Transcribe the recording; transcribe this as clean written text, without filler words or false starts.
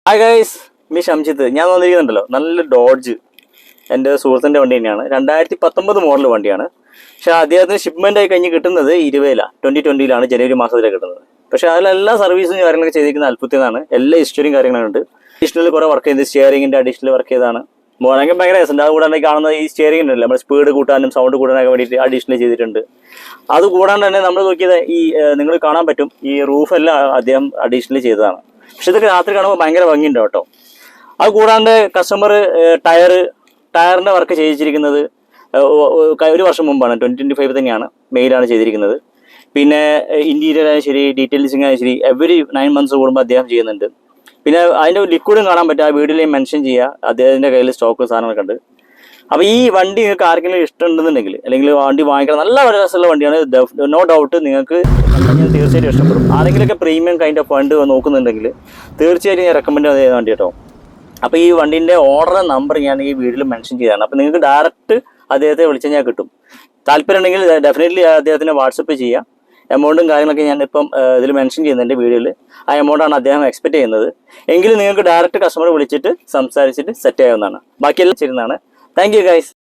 Hi guys, me Shamjith. ഞാൻ വന്നിരിക്കുന്നുണ്ടല്ലോ നല്ല dodge, എൻ്റെ സുഹൃത്തിൻ്റെ വണ്ടി തന്നെയാണ്. 2019 മോഡൽ വണ്ടിയാണ്. പക്ഷേ അദ്ദേഹത്തിന് ഷിപ്മെൻ്റ് ആയി കഴിഞ്ഞ് കിട്ടുന്നത് 2020 ജനുവരി മാസത്തിലാണ് കിട്ടുന്നത്. പക്ഷേ അതിലെല്ലാ സർവീസും കാര്യങ്ങളൊക്കെ ചെയ്തിരിക്കുന്ന അത്ഭുതമാണ്. എല്ലാ ഹിസ്റ്ററിയും കാര്യങ്ങളുണ്ട്. അഡീഷണൽ കുറേ വർക്ക് ചെയ്ത് സ്റ്റിയറിംഗിൻ്റെ അഡീഷണൽ വർക്ക് ചെയ്താണ്. ഭയങ്കര രസമുണ്ട്. അതുകൂടാണ്ട് കാണുന്ന ഈ സ്റ്റിയറിംഗ് ഉണ്ടല്ലോ, നമ്മൾ സ്പീഡ് കൂട്ടാനും സൗണ്ട് കൂട്ടാനൊക്കെ വേണ്ടിയിട്ട് അഡീഷണൽ ചെയ്തിട്ടുണ്ട്. അതുകൂടാണ്ട് തന്നെ നമ്മൾ നോക്കിയത് നിങ്ങൾ കാണാൻ പറ്റും, ഈ റൂഫെല്ലാം അദ്ദേഹം അഡീഷണൽ ചെയ്തതാണ്. പക്ഷെ ഇതൊക്കെ രാത്രി കാണുമ്പോൾ ഭയങ്കര ഭംഗിയുണ്ട് കേട്ടോ. അത് കൂടാണ്ട് കസ്റ്റമർ ടയറിൻ്റെ വർക്ക് ചെയ്യിച്ചിരിക്കുന്നത് ഒരു വർഷം മുമ്പാണ്, 2025 തന്നെയാണ്, മെയിലാണ് ചെയ്തിരിക്കുന്നത്. പിന്നെ ഇൻറ്റീരിയർ ആയാലും ശരി, ഡീറ്റെയിൽസിങ് ആയാലും ശരി, എവറി 9 മന്ത്സ് കൂടുമ്പോൾ അദ്ദേഹം ചെയ്യുന്നുണ്ട്. പിന്നെ അതിൻ്റെ ലിക്വിഡും കാണാൻ പറ്റും, ആ വീഡിയോയിൽ മെൻഷൻ ചെയ്യുക. അദ്ദേഹത്തിൻ്റെ കയ്യിൽ സ്റ്റോക്ക് സാധനങ്ങളൊക്കെ ഉണ്ട്. അപ്പോൾ ഈ വണ്ടി നിങ്ങൾക്ക് ആർക്കെങ്കിലും ഇഷ്ടമുണ്ടെന്നുണ്ടെങ്കിൽ, അല്ലെങ്കിൽ വണ്ടി വാങ്ങിക്കണം, നല്ല രസമുള്ള വണ്ടിയാണ്, നോ ഡൗട്ട് നിങ്ങൾക്ക് തീർച്ചയായിട്ടും ഇഷ്ടപ്പെടും. ആരെങ്കിലുമൊക്കെ പ്രീമിയം കൈൻഡ് ഓഫ് ഫണ്ട് നോക്കുന്നുണ്ടെങ്കിൽ തീർച്ചയായിട്ടും ഞാൻ റെക്കമെൻഡ് ചെയ്യുന്ന വണ്ടി കേട്ടോ. അപ്പോൾ ഈ വണ്ടീൻ്റെ ഓർഡർ നമ്പർ ഞാൻ ഈ വീഡിയോയിൽ മെൻഷൻ ചെയ്തതാണ്. അപ്പോൾ നിങ്ങൾക്ക് ഡയറക്റ്റ് അദ്ദേഹത്തെ വിളിച്ചു കഴിഞ്ഞാൽ കിട്ടും. താല്പര്യം ഉണ്ടെങ്കിൽ ഡെഫിനറ്റ്ലി അദ്ദേഹത്തിന് വാട്സപ്പ് ചെയ്യാം. എമൗണ്ടും കാര്യങ്ങളൊക്കെ ഞാൻ ഇപ്പം ഇതിൽ മെൻഷൻ ചെയ്യുന്നുണ്ട് വീഡിയോയിൽ. ആ എമൗണ്ടാണ് അദ്ദേഹം എക്സ്പെക്ട് ചെയ്യുന്നത്. എങ്കിലും നിങ്ങൾക്ക് ഡയറക്റ്റ് കസ്റ്റമറെ വിളിച്ചിട്ട് സംസാരിച്ചിട്ട് സെറ്റ് ചെയ്യാവുന്നതാണ്. ബാക്കിയെല്ലാം ചെയ്യുന്നതാണ്. Thank you guys.